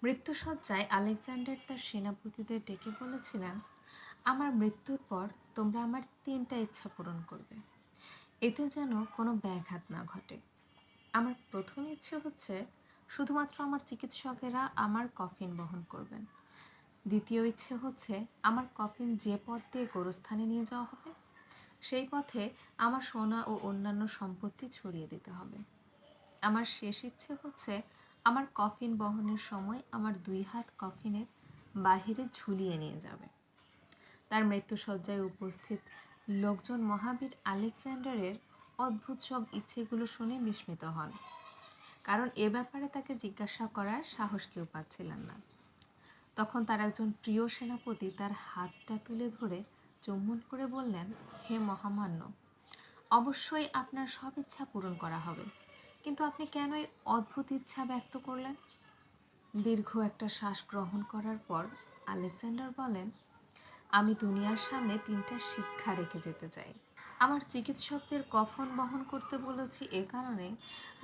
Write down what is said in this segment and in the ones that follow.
মৃত্যুশয্যায় Alexander তার সেনাপতিদের ডেকে বলেছিলেন, আমার মৃত্যুর পর তোমরা আমার 3টা ইচ্ছা পূরণ করবে, এতে যেন কোনো ব্যাঘাত না ঘটে। আমার প্রথম ইচ্ছে হচ্ছে শুধুমাত্র আমার চিকিৎসকেরা আমার কফিন বহন করবেন। দ্বিতীয় ইচ্ছে হচ্ছে আমার কফিন যে পথ দিয়ে গোরস্থানে নিয়ে যাওয়া হবে সেই পথে আমার সোনা ও অন্যান্য সম্পত্তি ছড়িয়ে দিতে হবে। আমার শেষ ইচ্ছে হচ্ছে আমার কফিন বহনের সময় আমার 2 হাত কফিনের বাহিরে ঝুলিয়ে নিয়ে যাবে। তার মৃত্যুশয্যায় উপস্থিত লোকজন মহাবীর আলেকজান্ডারের অদ্ভুত সব ইচ্ছেগুলো শুনে বিস্মিত হন, কারণ এ ব্যাপারে তাকে জিজ্ঞাসা করার সাহস কেউ পাচ্ছিলেন না। তখন তার একজন প্রিয় সেনাপতি তার হাতটা তুলে ধরে চুম্বন করে বললেন, হে মহামান্য, অবশ্যই আপনার সব ইচ্ছা পূরণ করা হবে, কিন্তু আপনি কেন এই অদ্ভুত ইচ্ছা ব্যক্ত করলেন? দীর্ঘ একটা শ্বাস গ্রহণ করার পর আলেকজান্ডার বলেন, আমি দুনিয়ার সামনে 3টা শিক্ষা রেখে যেতে চাই। আমার চিকিৎসকদের কফন বহন করতে বলেছি এ কারণে,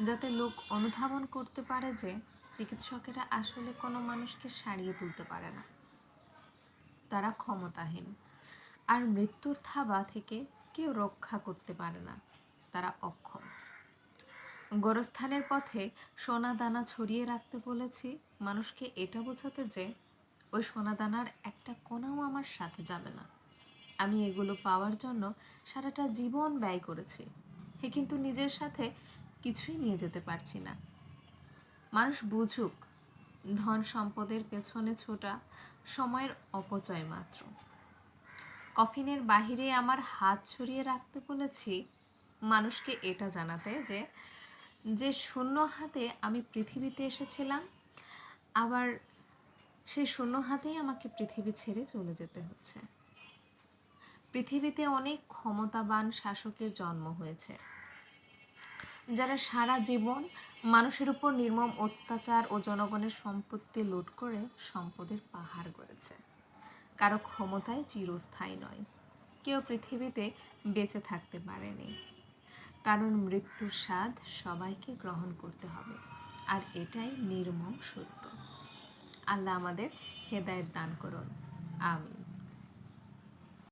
যাতে লোক অনুধাবন করতে পারে যে চিকিৎসকেরা আসলে কোনো মানুষকে সারিয়ে তুলতে পারে না, তারা ক্ষমতাহীন। আর মৃত্যুর থাবা থেকে কেউ রক্ষা করতে পারে না, তারা অক্ষম। গোরস্থানের পথে সোনা দানা ছড়িয়ে রাখতে বলেছি মানুষকে এটা বোঝাতে যে ওই সোনা দানার একটা কোনাও আমার সাথে যাবে না। আমি এগুলো পাওয়ার জন্য সারাটা জীবন ব্যয় করেছি, কিন্তু নিজের সাথে কিছুই নিয়ে যেতে পারছি না। মানুষ বুঝুক, ধন সম্পদের পেছনে ছোটা সময়ের অপচয় মাত্র। কফিনের বাহিরে আমার হাত ছড়িয়ে রাখতে বলেছি মানুষকে এটা জানাতে যে যে শূন্য হাতে আমি পৃথিবীতে এসেছিলাম, আবার সেই শূন্য হাতেই আমাকে পৃথিবী ছেড়ে চলে যেতে হচ্ছে। পৃথিবীতে অনেক ক্ষমতাবান শাসকের জন্ম হয়েছে, যারা সারা জীবন মানুষের উপর নির্মম অত্যাচার ও জনগণের সম্পত্তি লুট করে সম্পদের পাহাড় গড়েছে। কারো ক্ষমতায় চিরস্থায়ী নয়, কেউ পৃথিবীতে বেঁচে থাকতে পারেনি, কারণ মৃত্যুর স্বাদ সবাইকে গ্রহণ করতে হবে, আর এটাই নির্মম সত্য। আল্লাহ আমাদের হেদায়েত দান করুন, আমিন।